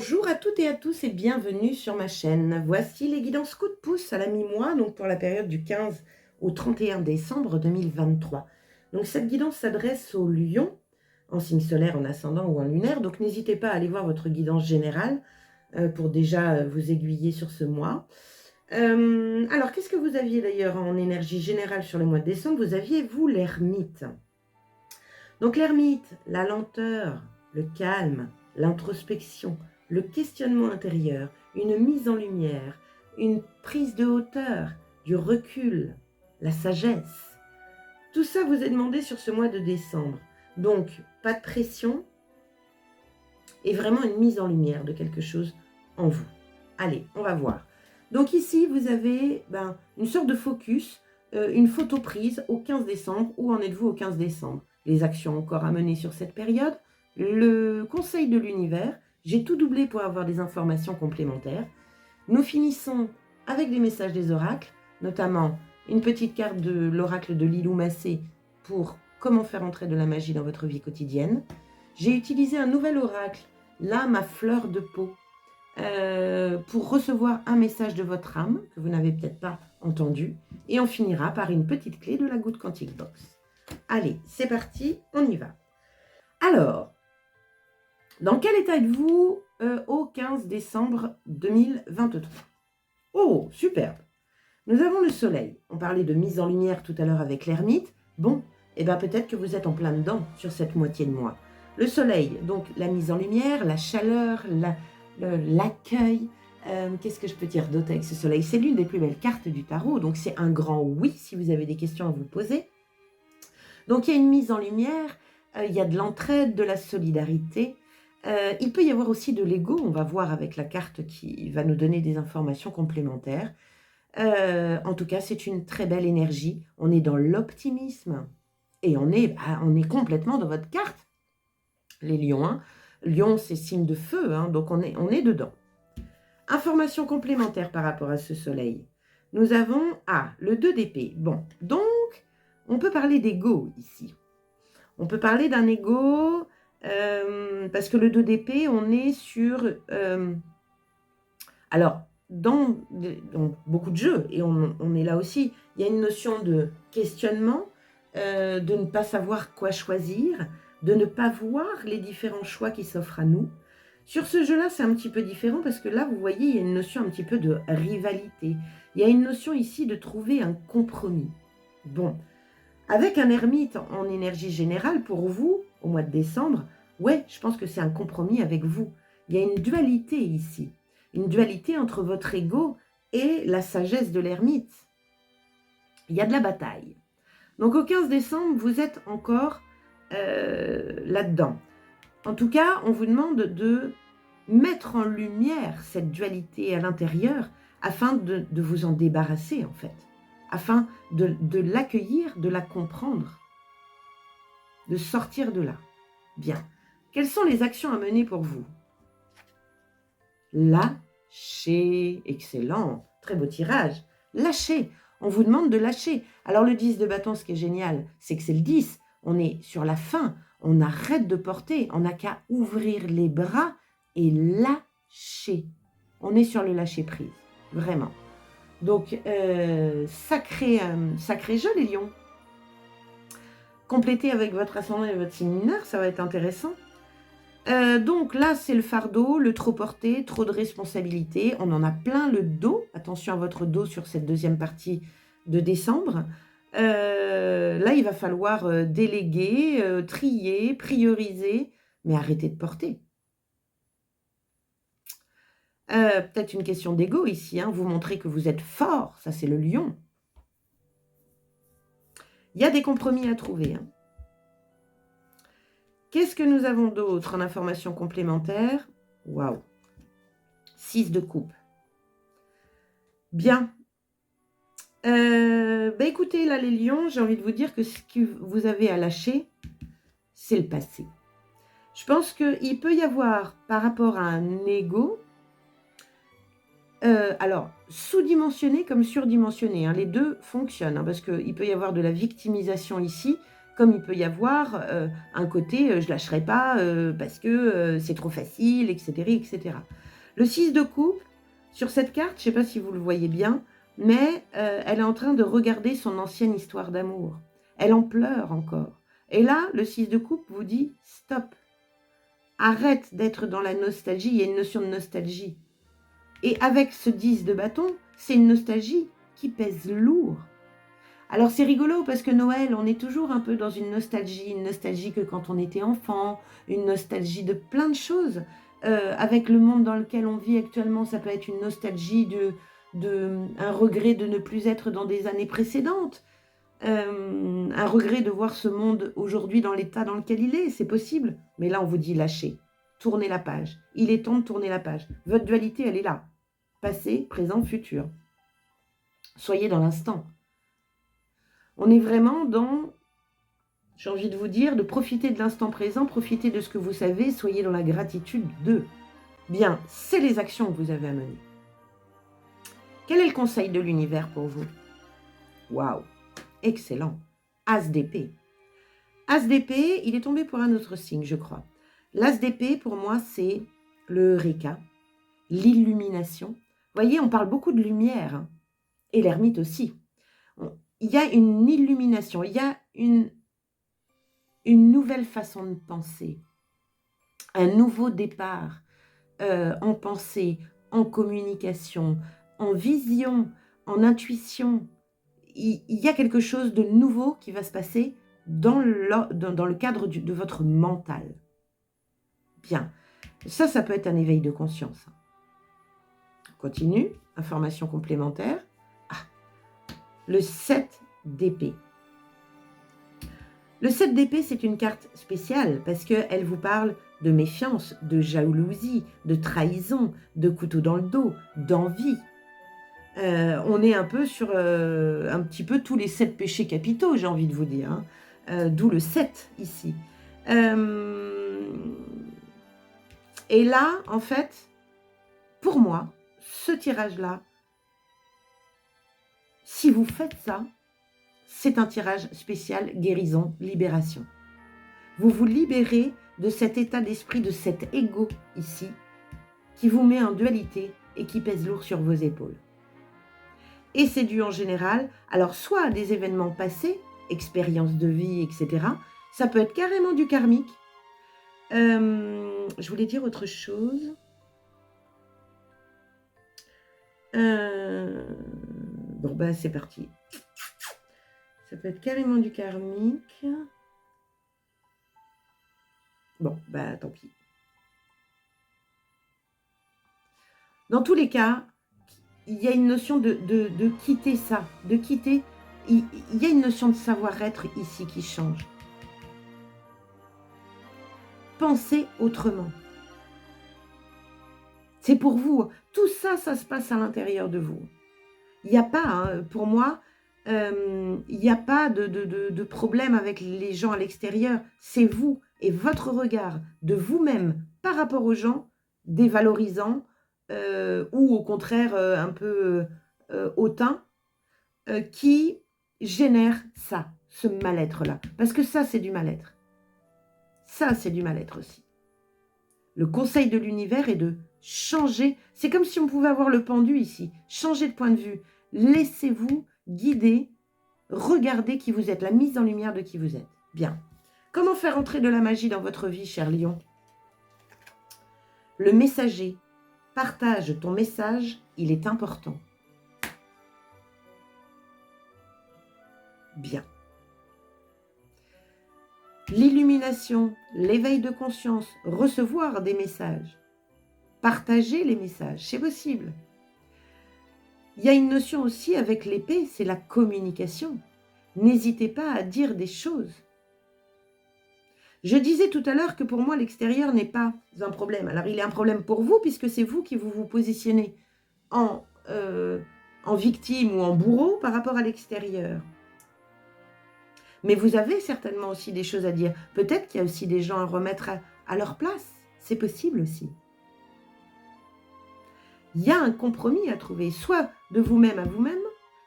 Bonjour à toutes et à tous et bienvenue sur ma chaîne. Voici les guidances coup de pouce à la mi-mois, donc pour la période du 15 au 31 décembre 2023. Donc cette guidance s'adresse aux lions, en signe solaire, en ascendant ou en lunaire, donc n'hésitez pas à aller voir votre guidance générale pour déjà vous aiguiller sur ce mois. Alors, qu'est-ce que vous aviez d'ailleurs en énergie générale sur le mois de décembre? Vous aviez, vous, l'ermite. Donc l'ermite, la lenteur, le calme, l'introspection, le questionnement intérieur, une mise en lumière, une prise de hauteur, du recul, la sagesse. Tout ça vous est demandé sur ce mois de décembre. Donc, pas de pression et vraiment une mise en lumière de quelque chose en vous. Allez, on va voir. Donc ici, vous avez une sorte de focus, une photo prise au 15 décembre. Où en êtes-vous au 15 décembre? Les actions encore à mener sur cette période, le conseil de l'univers. J'ai tout doublé pour avoir des informations complémentaires. Nous finissons avec des messages des oracles, notamment une petite carte de l'oracle de Lilou Massé pour comment faire entrer de la magie dans votre vie quotidienne. J'ai utilisé un nouvel oracle, l'âme à fleur de peau, pour recevoir un message de votre âme que vous n'avez peut-être pas entendu. Et on finira par une petite clé de la goutte Quantique Box. Allez, c'est parti, on y va. Alors, dans quel état êtes-vous au 15 décembre 2023? Oh, superbe. Nous avons le soleil. On parlait de mise en lumière tout à l'heure avec l'ermite. Bon, et bien peut-être que vous êtes en plein dedans sur cette moitié de mois. Le soleil, donc la mise en lumière, la chaleur, l'accueil. Qu'est-ce que je peux dire d'autre avec ce soleil? C'est l'une des plus belles cartes du tarot, donc c'est un grand oui si vous avez des questions à vous poser. Donc il y a une mise en lumière, il y a de l'entraide, de la solidarité. Il peut y avoir aussi de l'ego, on va voir avec la carte qui va nous donner des informations complémentaires. En tout cas, c'est une très belle énergie. On est dans l'optimisme et on est complètement dans votre carte. Les lions, hein. Lion, c'est signe de feu, hein, donc on est dedans. Information complémentaire par rapport à ce soleil. Nous avons le 2 d'épée. Bon, donc, on peut parler d'ego ici. On peut parler d'un ego, parce que le 2 d'épée, on est sur... alors, dans beaucoup de jeux, et on est là aussi, il y a une notion de questionnement, de ne pas savoir quoi choisir, de ne pas voir les différents choix qui s'offrent à nous. Sur ce jeu-là, c'est un petit peu différent parce que là, vous voyez, il y a une notion un petit peu de rivalité. Il y a une notion ici de trouver un compromis. Bon, avec un ermite en énergie générale, pour vous, au mois de décembre, ouais, je pense que c'est un compromis avec vous. Il y a une dualité ici. Une dualité entre votre ego et la sagesse de l'ermite. Il y a de la bataille. Donc au 15 décembre, vous êtes encore là-dedans. En tout cas, on vous demande de mettre en lumière cette dualité à l'intérieur afin de vous en débarrasser, en fait. Afin de l'accueillir, de la comprendre, de sortir de là. Bien. Quelles sont les actions à mener pour vous? Lâcher. Excellent. Très beau tirage. Lâcher. On vous demande de lâcher. Alors le 10 de bâton, ce qui est génial, c'est que c'est le 10. On est sur la fin. On arrête de porter. On n'a qu'à ouvrir les bras et lâcher. On est sur le lâcher prise. Vraiment. Donc, sacré jeu, les lions. Complétez avec votre ascendant et votre signe mineur, ça va être intéressant. Donc là, c'est le fardeau, le trop porté, trop de responsabilités. On en a plein le dos. Attention à votre dos sur cette deuxième partie de décembre. Là, il va falloir déléguer, trier, prioriser, mais arrêter de porter. Peut-être une question d'ego ici, hein. Vous montrez que vous êtes fort, ça c'est le lion. Il y a des compromis à trouver, hein. Qu'est-ce que nous avons d'autre en information complémentaire? Waouh! 6 de coupe. Bien. Écoutez, là, les lions, j'ai envie de vous dire que ce que vous avez à lâcher, c'est le passé. Je pense qu'il peut y avoir, par rapport à un ego, alors, sous-dimensionné comme surdimensionné, hein, les deux fonctionnent, hein, parce qu'il peut y avoir de la victimisation ici, comme il peut y avoir un côté je lâcherai pas parce que c'est trop facile, etc., etc. Le 6 de coupe, sur cette carte, je ne sais pas si vous le voyez bien, mais elle est en train de regarder son ancienne histoire d'amour. Elle en pleure encore. Et là, le 6 de coupe vous dit stop. Arrête d'être dans la nostalgie, il y a une notion de nostalgie. Et avec ce 10 de bâton, c'est une nostalgie qui pèse lourd. Alors c'est rigolo parce que Noël, on est toujours un peu dans une nostalgie que quand on était enfant, une nostalgie de plein de choses. Avec le monde dans lequel on vit actuellement, ça peut être une nostalgie un regret de ne plus être dans des années précédentes. Un regret de voir ce monde aujourd'hui dans l'état dans lequel il est, c'est possible. Mais là, on vous dit lâchez, tournez la page. Il est temps de tourner la page. Votre dualité, elle est là. Passé, présent, futur. Soyez dans l'instant. On est vraiment dans, j'ai envie de vous dire, de profiter de l'instant présent, profiter de ce que vous savez, soyez dans la gratitude de. Bien, c'est les actions que vous avez à mener. Quel est le conseil de l'univers pour vous? Waouh, excellent. As d'épée. As d'épée, il est tombé pour un autre signe, je crois. L'as d'épée, pour moi, c'est le Eureka, l'illumination. Vous voyez, on parle beaucoup de lumière, hein, et l'ermite aussi. Il y a une illumination, il y a une nouvelle façon de penser, un nouveau départ en pensée, en communication, en vision, en intuition. Il y a quelque chose de nouveau qui va se passer dans le cadre de votre mental. Bien, ça peut être un éveil de conscience. On continue, information complémentaire. Ah, le 7 d'épée. Le 7 d'épée, c'est une carte spéciale parce qu'elle vous parle de méfiance, de jalousie, de trahison, de couteau dans le dos, d'envie. On est un peu sur un petit peu tous les 7 péchés capitaux, j'ai envie de vous dire. Hein. D'où le 7 ici. Et là, en fait, pour moi, ce tirage-là, si vous faites ça, c'est un tirage spécial guérison, libération. Vous vous libérez de cet état d'esprit, de cet ego ici, qui vous met en dualité et qui pèse lourd sur vos épaules. Et c'est dû en général, alors soit à des événements passés, expériences de vie, etc. Ça peut être carrément du karmique. Je voulais dire autre chose. Bon, ben c'est parti. Ça peut être carrément du karmique. Bon, bah tant pis. Dans tous les cas, il y a une notion de quitter ça, de quitter. Il y a une notion de savoir-être ici qui change. Pensez autrement. C'est pour vous. Tout ça, ça se passe à l'intérieur de vous. Il n'y a pas, hein, pour moi, il n'y a pas de problème avec les gens à l'extérieur. C'est vous et votre regard de vous-même par rapport aux gens, dévalorisant ou au contraire un peu hautain, qui génère ça, ce mal-être-là. Parce que ça, c'est du mal-être. Ça, c'est du mal-être aussi. Le conseil de l'univers est de changer. C'est comme si on pouvait avoir le pendu ici. Changer de point de vue. Laissez-vous guider. Regardez qui vous êtes. La mise en lumière de qui vous êtes. Bien. Comment faire entrer de la magie dans votre vie, cher lion? Le messager. Partage ton message. Il est important. Bien. L'illumination, l'éveil de conscience, recevoir des messages, partager les messages, c'est possible. Il y a une notion aussi avec l'épée, c'est la communication. N'hésitez pas à dire des choses. Je disais tout à l'heure que pour moi, l'extérieur n'est pas un problème. Alors, il est un problème pour vous, puisque c'est vous qui vous positionnez en victime ou en bourreau par rapport à l'extérieur. Mais vous avez certainement aussi des choses à dire. Peut-être qu'il y a aussi des gens à remettre à leur place. C'est possible aussi. Il y a un compromis à trouver, soit de vous-même à vous-même,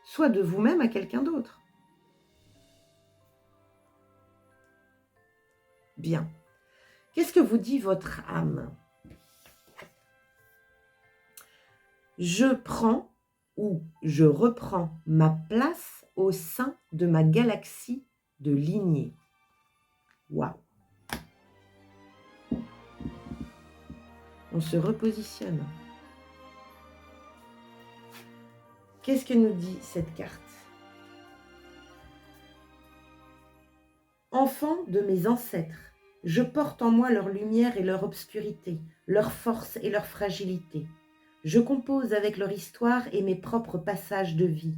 soit de vous-même à quelqu'un d'autre. Bien. Qu'est-ce que vous dit votre âme? Je prends ou je reprends ma place au sein de ma galaxie de lignée. Waouh! On se repositionne. Qu'est-ce que nous dit cette carte? Enfant de mes ancêtres, je porte en moi leur lumière et leur obscurité, leur force et leur fragilité. Je compose avec leur histoire et mes propres passages de vie.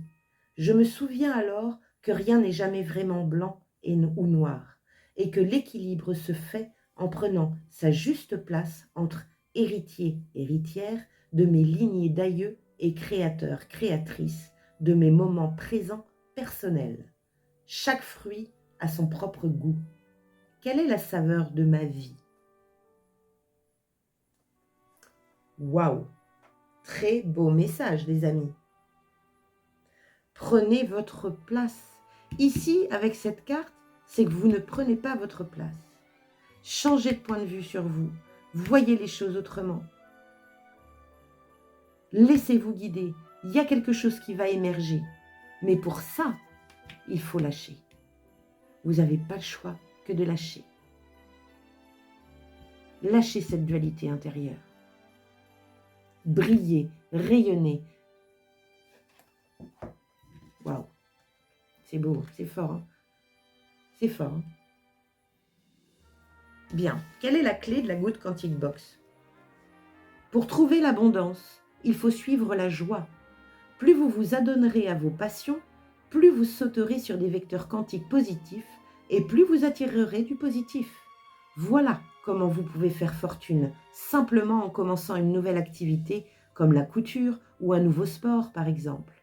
Je me souviens alors que rien n'est jamais vraiment blanc ou noir, et que l'équilibre se fait en prenant sa juste place entre héritier, héritière de mes lignées d'aïeux et créateurs, créatrices de mes moments présents personnels. Chaque fruit a son propre goût. Quelle est la saveur de ma vie? Waouh! Très beau message, les amis. Prenez votre place. Ici, avec cette carte, c'est que vous ne prenez pas votre place. Changez de point de vue sur vous. Voyez les choses autrement. Laissez-vous guider. Il y a quelque chose qui va émerger. Mais pour ça, il faut lâcher. Vous n'avez pas le choix que de lâcher. Lâchez cette dualité intérieure. Brillez, rayonnez. Waouh, c'est beau, c'est fort. Hein, c'est fort. Hein. Bien, quelle est la clé de la Good Quantic Box? Pour trouver l'abondance, il faut suivre la joie. Plus vous vous adonnerez à vos passions, plus vous sauterez sur des vecteurs quantiques positifs et plus vous attirerez du positif. Voilà comment vous pouvez faire fortune, simplement en commençant une nouvelle activité comme la couture ou un nouveau sport par exemple.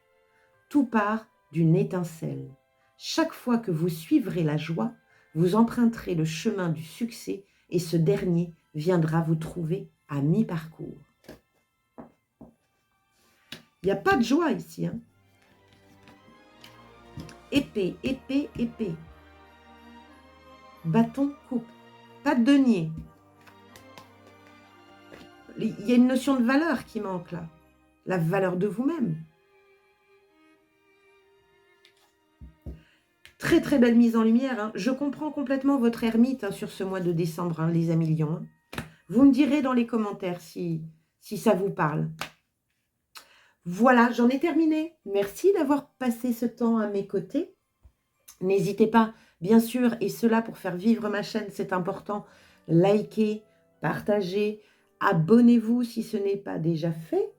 Tout part d'une étincelle. Chaque fois que vous suivrez la joie, vous emprunterez le chemin du succès et ce dernier viendra vous trouver à mi-parcours. Il n'y a pas de joie ici. Hein. Épée, épée, épée. Bâton, coupe. Pas de denier. Il y a une notion de valeur qui manque là. La valeur de vous-même. Très très belle mise en lumière. Hein. Je comprends complètement votre ermite hein, sur ce mois de décembre, hein, les amis lions. Hein. Vous me direz dans les commentaires si ça vous parle. Voilà, j'en ai terminé. Merci d'avoir passé ce temps à mes côtés. N'hésitez pas, bien sûr, et cela pour faire vivre ma chaîne, c'est important, likez, partagez, abonnez-vous si ce n'est pas déjà fait.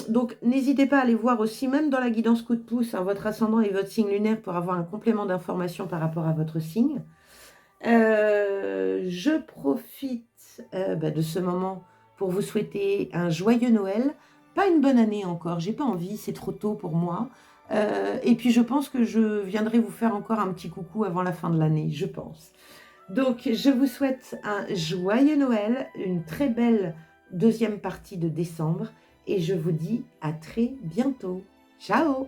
Donc, n'hésitez pas à aller voir aussi, même dans la guidance coup de pouce, hein, votre ascendant et votre signe lunaire pour avoir un complément d'information par rapport à votre signe. Je profite de ce moment pour vous souhaiter un joyeux Noël. Pas une bonne année encore, j'ai pas envie, c'est trop tôt pour moi. Et puis je pense que je viendrai vous faire encore un petit coucou avant la fin de l'année, je pense. Donc je vous souhaite un joyeux Noël, une très belle deuxième partie de décembre et je vous dis à très bientôt. Ciao!